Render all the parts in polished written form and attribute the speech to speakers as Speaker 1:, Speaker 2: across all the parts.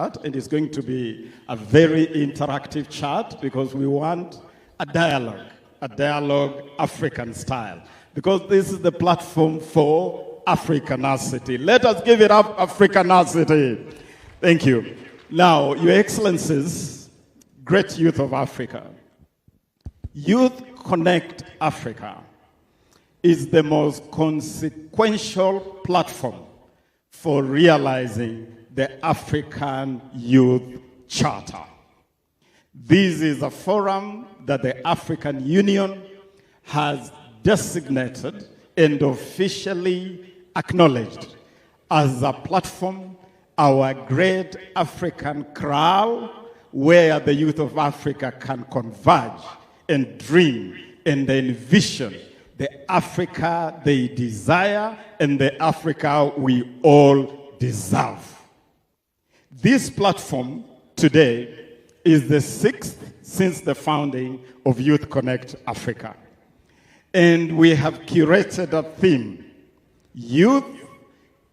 Speaker 1: chat, and it's going to be a very interactive chat because we want a dialogue African style, because this is the platform for Africanacity. Let us give it up, Africanacity. Thank you. Now, Your Excellencies, great youth of Africa, Youth Connekt Africa is the most consequential platform for realizing the African Youth Charter. This is a forum that the African Union has designated and officially acknowledged as a platform, our great African kraal, where the youth of Africa can converge and dream and envision the Africa they desire and the Africa we all deserve. This platform today is the 6th since the founding of Youth Connekt Africa. And we have curated a theme, Youth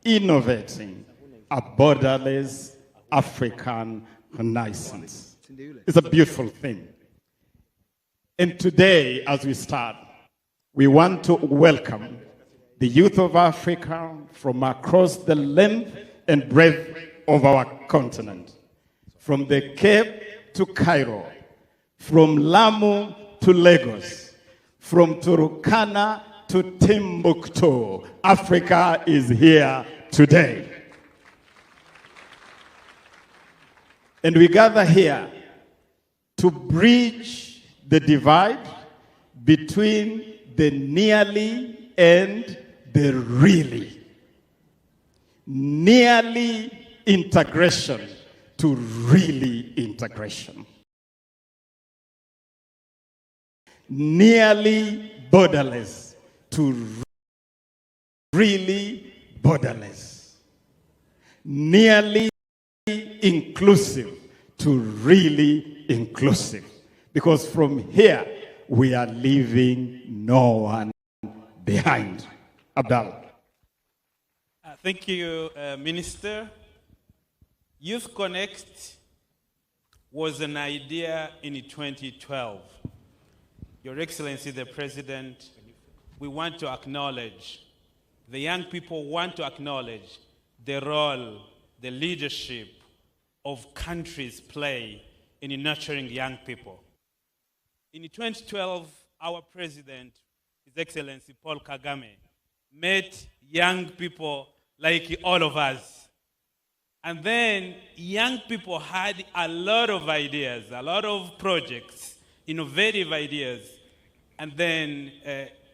Speaker 1: Innovating a Borderless African Renaissance. It's a beautiful theme. And today, as we start, we want to welcome the youth of Africa from across the length and breadth of our continent, from the Cape to Cairo, from Lamu to Lagos, from Turkana to Timbuktu. Africa is here today. And we gather here to bridge the divide between the nearly and the really. Nearly integration to really integration. Nearly borderless to really borderless. Nearly inclusive to really inclusive. Because from here, we are leaving no one behind. Abdallah.
Speaker 2: Thank you, Minister. Youth Connekt was an idea in 2012. Your Excellency, the President, we want to acknowledge, the young people want to acknowledge the role, the leadership of countries play in nurturing young people. In 2012, our President, His Excellency Paul Kagame, met young people like all of us. And then young people had a lot of ideas, a lot of projects, innovative ideas. And then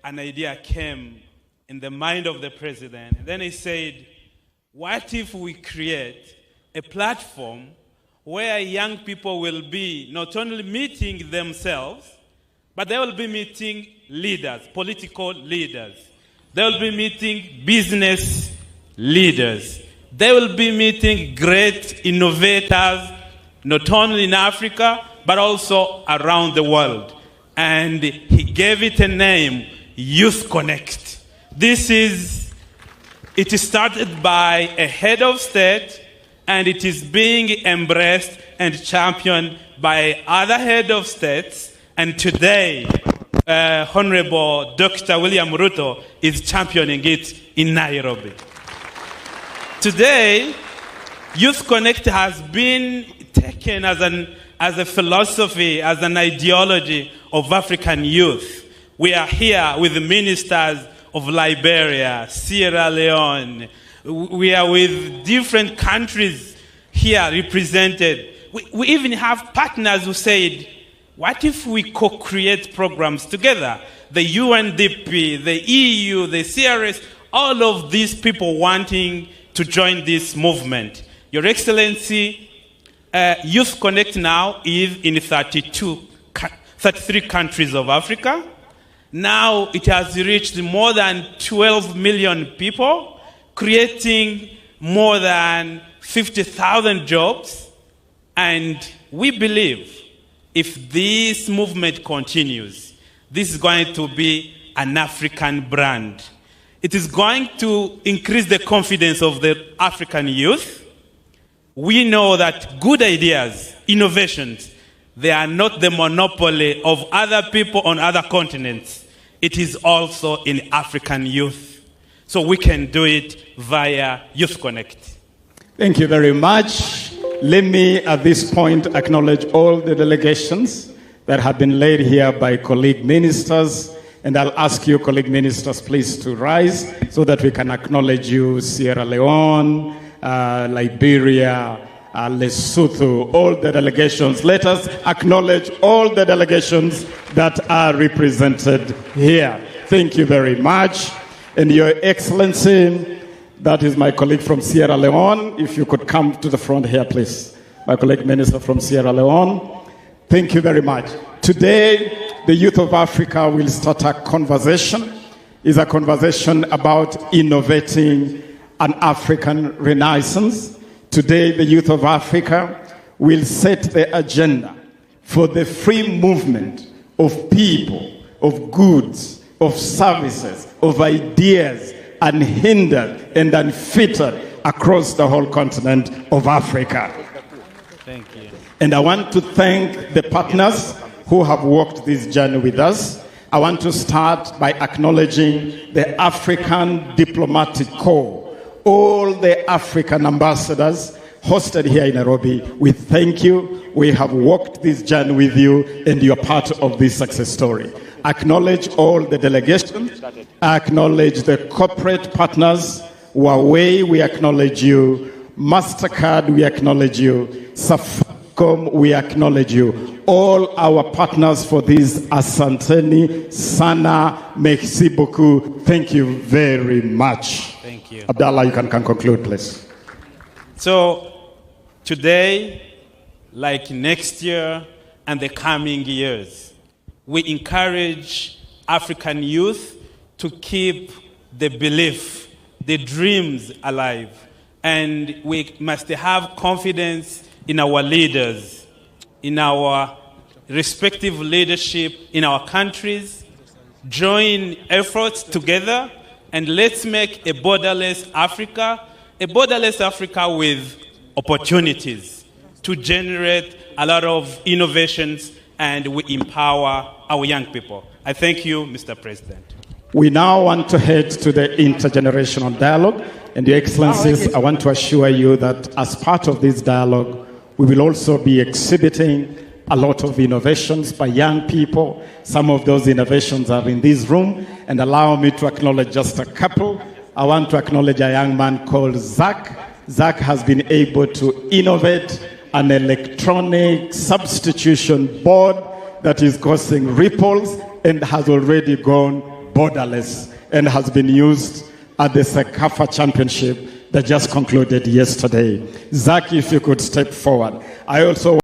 Speaker 2: an idea came in the mind of the President. And then he said, what if we create a platform where young people will be not only meeting themselves, but they will be meeting leaders, political leaders. They will be meeting business leaders. They will be meeting great innovators, not only in Africa, but also around the world. And he gave it a name, Youth Connekt. It started by a head of state, and it is being embraced and championed by other head of states. And today, Honorable Dr. William Ruto is championing it in Nairobi. Today, Youth Connekt has been taken as a philosophy, as an ideology of African youth. We are here with the ministers of Liberia, Sierra Leone. We are with different countries here represented. We even have partners who said, what if we co-create programs together? The UNDP, the EU, the CRS, all of these people wanting to join this movement. Your Excellency, Youth Connekt now is in 33 countries of Africa. Now it has reached more than 12 million people, creating more than 50,000 jobs. And we believe if this movement continues, this is going to be an African brand. It is going to increase the confidence of the African youth. We know that good ideas, innovations, they are not the monopoly of other people on other continents. It is also in African youth. So we can do it via Youth Connekt.
Speaker 1: Thank you very much. Let me, at this point, acknowledge all the delegations that have been led here by colleague ministers. And I'll ask you, colleague ministers, please to rise so that we can acknowledge you, Sierra Leone, Liberia, Lesotho, all the delegations. Let us acknowledge all the delegations that are represented here. Thank you very much. And Your Excellency, that is my colleague from Sierra Leone. If you could come to the front here, please. My colleague minister from Sierra Leone. Thank you very much. Today, the youth of Africa will start a conversation. It's a conversation about innovating an African renaissance. Today, the youth of Africa will set the agenda for the free movement of people, of goods, of services, of ideas, unhindered and unfettered across the whole continent of Africa.
Speaker 2: Thank you.
Speaker 1: And I want to thank the partners who have walked this journey with us. I want to start by acknowledging the African Diplomatic Corps, all the African ambassadors hosted here in Nairobi. We thank you. We have walked this journey with you, and you're part of this success story. Acknowledge all the delegations. Acknowledge the corporate partners. Huawei, we acknowledge you. MasterCard, we acknowledge you. Safaricom, we acknowledge you. All our partners for this, Asanteni, Sana, merci beaucoup. Thank you very much.
Speaker 2: Thank you.
Speaker 1: Abdallah, you can conclude, please.
Speaker 2: So today, like next year and the coming years, we encourage African youth to keep the belief, the dreams alive. And we must have confidence in our leaders, in our respective leadership in our countries. Join efforts together, and let's make a borderless Africa with opportunities to generate a lot of innovations, and we empower our young people. I thank you, Mr. President.
Speaker 1: We now want to head to the intergenerational dialogue. And Your Excellencies, I want to assure you that as part of this dialogue, we will also be exhibiting a lot of innovations by young people. Some of those innovations are in this room. And allow me to acknowledge just a couple. I want to acknowledge a young man called Zach. Zach has been able to innovate an electronic substitution board that is causing ripples and has already gone borderless and has been used at the Sekafa Championship that just concluded yesterday. Zach, if you could step forward. I also